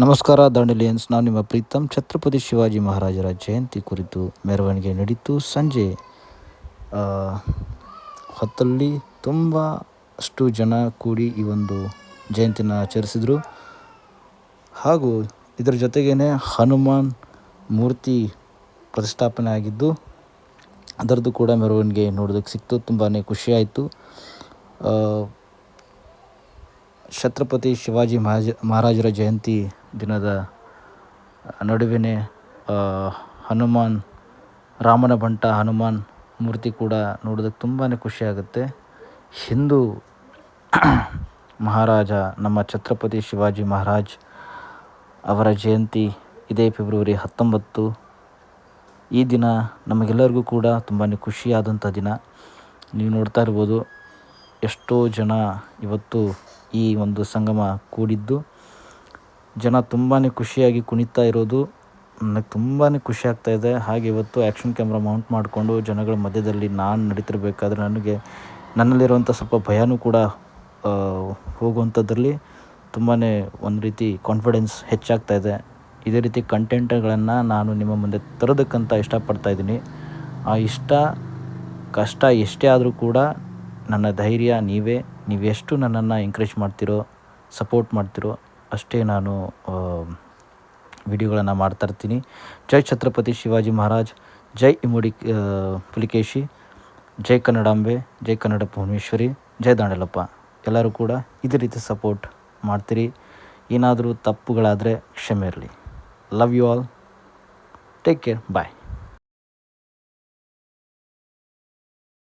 ನಮಸ್ಕಾರ ದಾಂಡೇಲಿಯನ್ಸ್, ನಾನು ನಿಮ್ಮ ಪ್ರೀತಮ್. ಛತ್ರಪತಿ ಶಿವಾಜಿ ಮಹಾರಾಜರ ಜಯಂತಿ ಕುರಿತು ಮೆರವಣಿಗೆ ನಡೀತು. ಸಂಜೆ ಹೊತ್ತಲ್ಲಿ ತುಂಬ ಅಷ್ಟು ಜನ ಕೂಡಿ ಈ ಒಂದು ಜಯಂತಿನ ಆಚರಿಸಿದರು. ಹಾಗೂ ಇದರ ಜೊತೆಗೇ ಹನುಮಾನ್ ಮೂರ್ತಿ ಪ್ರತಿಷ್ಠಾಪನೆ ಆಗಿದ್ದು ಅದರದ್ದು ಕೂಡ ಮೆರವಣಿಗೆ ನೋಡೋದಕ್ಕೆ ಸಿಕ್ತು. ತುಂಬಾ ಖುಷಿಯಾಯಿತು. ಛತ್ರಪತಿ ಶಿವಾಜಿ ಮಹಾರಾಜರ ಜಯಂತಿ ದಿನದ ನಡುವೆ ಹನುಮಾನ್, ರಾಮನ ಬಂಟ ಹನುಮಾನ್ ಮೂರ್ತಿ ಕೂಡ ನೋಡೋದಕ್ಕೆ ತುಂಬಾ ಖುಷಿಯಾಗುತ್ತೆ. ಹಿಂದೂ ಮಹಾರಾಜ ನಮ್ಮ ಛತ್ರಪತಿ ಶಿವಾಜಿ ಮಹಾರಾಜ್ ಅವರ ಜಯಂತಿ ಇದೇ ಫೆಬ್ರವರಿ 19. ಈ ದಿನ ನಮಗೆಲ್ಲರಿಗೂ ಕೂಡ ತುಂಬಾ ಖುಷಿಯಾದಂಥ ದಿನ. ನೀವು ನೋಡ್ತಾ ಇರ್ಬೋದು ಎಷ್ಟೋ ಜನ ಇವತ್ತು ಈ ಒಂದು ಸಂಗಮ ಕೂಡಿದ್ದು, ಜನ ತುಂಬಾ ಖುಷಿಯಾಗಿ ಕುಣಿತಾ ಇರೋದು ನನಗೆ ತುಂಬಾ ಖುಷಿ ಆಗ್ತಾಯಿದೆ. ಹಾಗೆ ಇವತ್ತು ಆ್ಯಕ್ಷನ್ ಕ್ಯಾಮ್ರಾ ಮೌಂಟ್ ಮಾಡಿಕೊಂಡು ಜನಗಳ ಮಧ್ಯದಲ್ಲಿ ನಾನು ನಡೀತಿರ್ಬೇಕಾದ್ರೆ ನನ್ನಲ್ಲಿರುವಂಥ ಸ್ವಲ್ಪ ಭಯನೂ ಕೂಡ ಹೋಗುವಂಥದ್ರಲ್ಲಿ ತುಂಬಾ ಒಂದು ರೀತಿ ಕಾನ್ಫಿಡೆನ್ಸ್ ಹೆಚ್ಚಾಗ್ತಾಯಿದೆ. ಇದೇ ರೀತಿ ಕಂಟೆಂಟ್ಗಳನ್ನು ನಾನು ನಿಮ್ಮ ಮುಂದೆ ತರೋದಕ್ಕಂತ ಇಷ್ಟಪಡ್ತಾಯಿದ್ದೀನಿ. ಆ ಕಷ್ಟ ಎಷ್ಟೇ ಆದರೂ ಕೂಡ ನನ್ನ ಧೈರ್ಯ ನೀವೇ. ನೀವೆಷ್ಟು ನನ್ನನ್ನು ಎಂಕರೇಜ್ ಮಾಡ್ತೀರೋ, ಸಪೋರ್ಟ್ ಮಾಡ್ತೀರೋ ಅಷ್ಟೇ ನಾನು ವಿಡಿಯೋಗಳನ್ನು ಮಾಡ್ತಾಯಿರ್ತೀನಿ. ಜೈ ಛತ್ರಪತಿ ಶಿವಾಜಿ ಮಹಾರಾಜ್, ಜೈ ಇಮ್ಮಡಿ ಪುಲಿಕೇಶಿ, ಜೈ ಕನ್ನಡಾಂಬೆ, ಜೈ ಕನ್ನಡ ಭುವನೇಶ್ವರಿ, ಜೈ ದಾಂಡೇಲಪ್ಪ. ಎಲ್ಲರೂ ಕೂಡ ಇದೇ ರೀತಿ ಸಪೋರ್ಟ್ ಮಾಡ್ತೀರಿ. ಏನಾದರೂ ತಪ್ಪುಗಳಾದರೆ ಕ್ಷಮೆ ಇರಲಿ. Love you all. Take care. Bye.